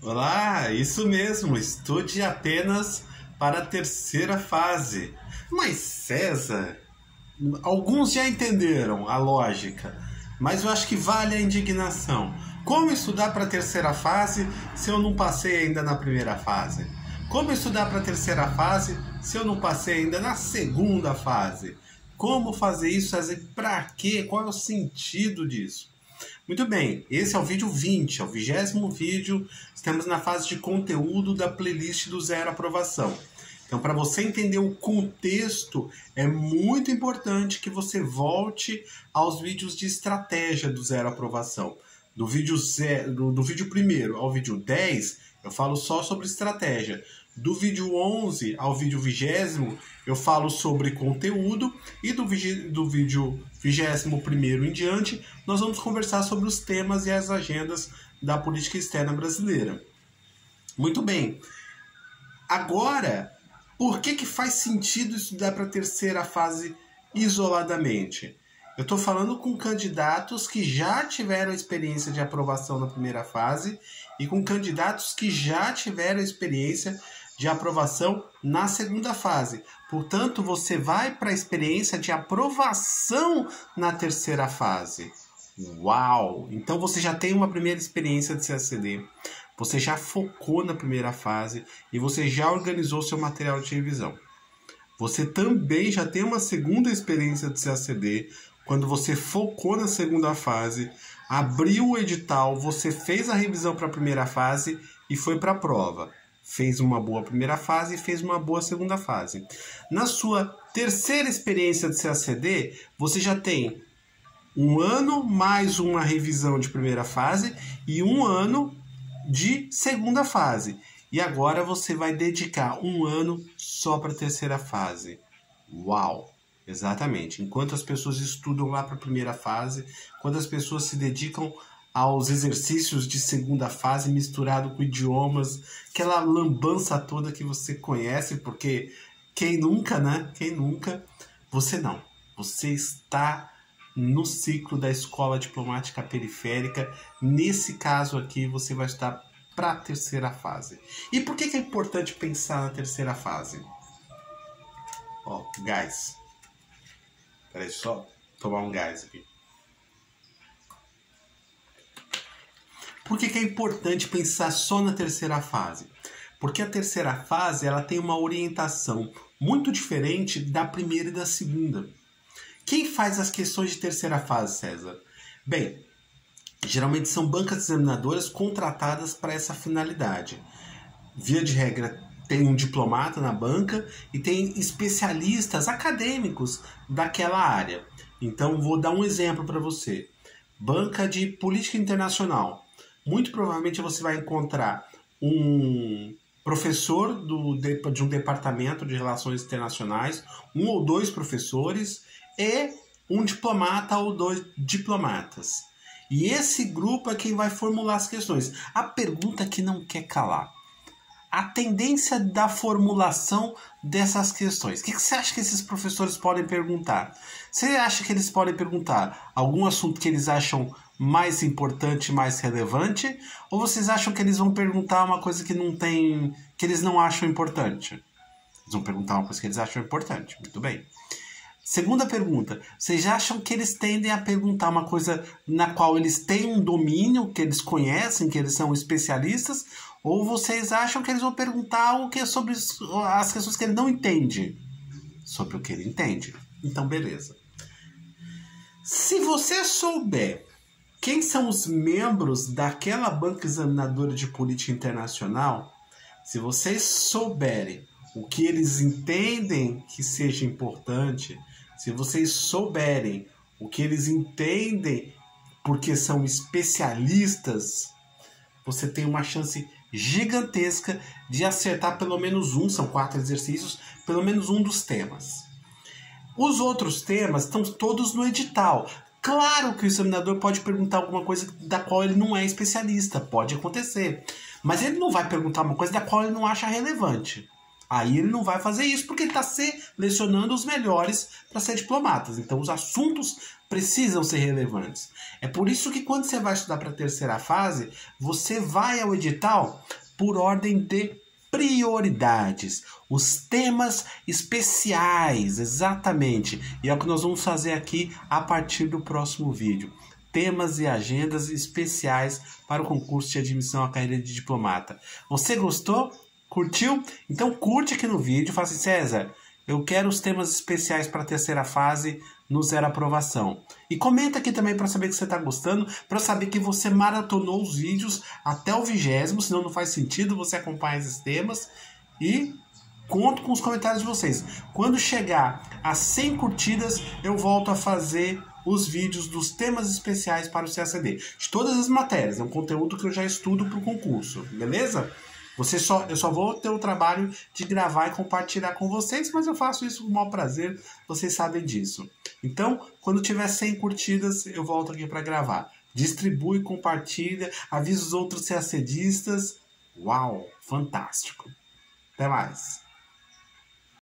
Olá, isso mesmo, estude apenas para a terceira fase. Mas César, alguns já entenderam a lógica, mas eu acho que vale a indignação. Como estudar para a terceira fase se eu não passei ainda na primeira fase? Como estudar para a terceira fase se eu não passei ainda na segunda fase? Como fazer isso, César? Para quê? Qual é o sentido disso? Muito bem, esse é o vídeo 20, é o 20º vídeo. Estamos na fase de conteúdo da playlist do Zero Aprovação. Então, para você entender o contexto, é muito importante que você volte aos vídeos de estratégia do Zero Aprovação. Do vídeo 1º ao vídeo 10, eu falo só sobre estratégia. Do vídeo 11 ao vídeo 20º, eu falo sobre conteúdo. E do vídeo 21º em diante, nós vamos conversar sobre os temas e as agendas da política externa brasileira. Muito bem. Agora, por que faz sentido estudar para a terceira fase isoladamente? Eu estou falando com candidatos que já tiveram experiência de aprovação na primeira fase e com candidatos que já tiveram experiência de aprovação na segunda fase. Portanto, você vai para a experiência de aprovação na terceira fase. Uau! Então você já tem uma primeira experiência de CACD, você já focou na primeira fase e você já organizou seu material de revisão. Você também já tem uma segunda experiência de CACD, quando você focou na segunda fase, abriu o edital, você fez a revisão para a primeira fase e foi para a prova. Fez uma boa primeira fase e fez uma boa segunda fase. Na sua terceira experiência de CACD, você já tem um ano mais uma revisão de primeira fase e um ano de segunda fase. E agora você vai dedicar um ano só para a terceira fase. Uau! Exatamente. Enquanto as pessoas estudam lá para a primeira fase, quando as pessoas se dedicam aos exercícios de segunda fase misturado com idiomas, aquela lambança toda que você conhece, porque quem nunca, né? Quem nunca? Você não. Você está no ciclo da escola diplomática periférica. Nesse caso aqui, você vai estar para a terceira fase. E por que é importante pensar na terceira fase? Ó, gás. Peraí, só tomar um gás aqui. Por que é importante pensar só na terceira fase? Porque a terceira fase ela tem uma orientação muito diferente da primeira e da segunda. Quem faz as questões de terceira fase, César? Bem, geralmente são bancas examinadoras contratadas para essa finalidade. Via de regra, tem um diplomata na banca e tem especialistas acadêmicos daquela área. Então, vou dar um exemplo para você. Banca de política internacional. Muito provavelmente você vai encontrar um professor de um departamento de relações internacionais, um ou dois professores e um diplomata ou dois diplomatas. E esse grupo é quem vai formular as questões. A pergunta que não quer calar. A tendência da formulação dessas questões. O que você acha que esses professores podem perguntar? Você acha que eles podem perguntar algum assunto que eles acham mais importante, mais relevante? Ou vocês acham que eles vão perguntar uma coisa que não tem, que eles não acham importante? Eles vão perguntar uma coisa que eles acham importante. Muito bem. Segunda pergunta, vocês acham que eles tendem a perguntar uma coisa na qual eles têm um domínio, que eles conhecem, que eles são especialistas, ou vocês acham que eles vão perguntar algo que é sobre as questões que ele não entende? Sobre o que ele entende. Então, beleza. Se você souber quem são os membros daquela banca examinadora de política internacional, se vocês souberem o que eles entendem que seja importante, se vocês souberem o que eles entendem porque são especialistas, você tem uma chance gigantesca de acertar pelo menos um, são 4 exercícios, pelo menos um dos temas. Os outros temas estão todos no edital. Claro que o examinador pode perguntar alguma coisa da qual ele não é especialista, pode acontecer. Mas ele não vai perguntar uma coisa da qual ele não acha relevante. Aí ele não vai fazer isso porque ele está selecionando os melhores para ser diplomatas. Então os assuntos precisam ser relevantes. É por isso que quando você vai estudar para a terceira fase, você vai ao edital por ordem de prioridades. Os temas especiais, exatamente. E é o que nós vamos fazer aqui a partir do próximo vídeo. Temas e agendas especiais para o concurso de admissão à carreira de diplomata. Você gostou? Curtiu? Então curte aqui no vídeo, fala assim, César, eu quero os temas especiais para a terceira fase no Zero Aprovação. E comenta aqui também para saber que você está gostando, para eu saber que você maratonou os vídeos até o 20º, senão não faz sentido você acompanhar esses temas. E conto com os comentários de vocês. Quando chegar a 100 curtidas, eu volto a fazer os vídeos dos temas especiais para o CACD. De todas as matérias, é um conteúdo que eu já estudo para o concurso, beleza? Eu só vou ter o trabalho de gravar e compartilhar com vocês, mas eu faço isso com o maior prazer, vocês sabem disso. Então, quando tiver 100 curtidas, eu volto aqui para gravar. Distribui, compartilha, avisa os outros CACDistas. Uau, fantástico. Até mais.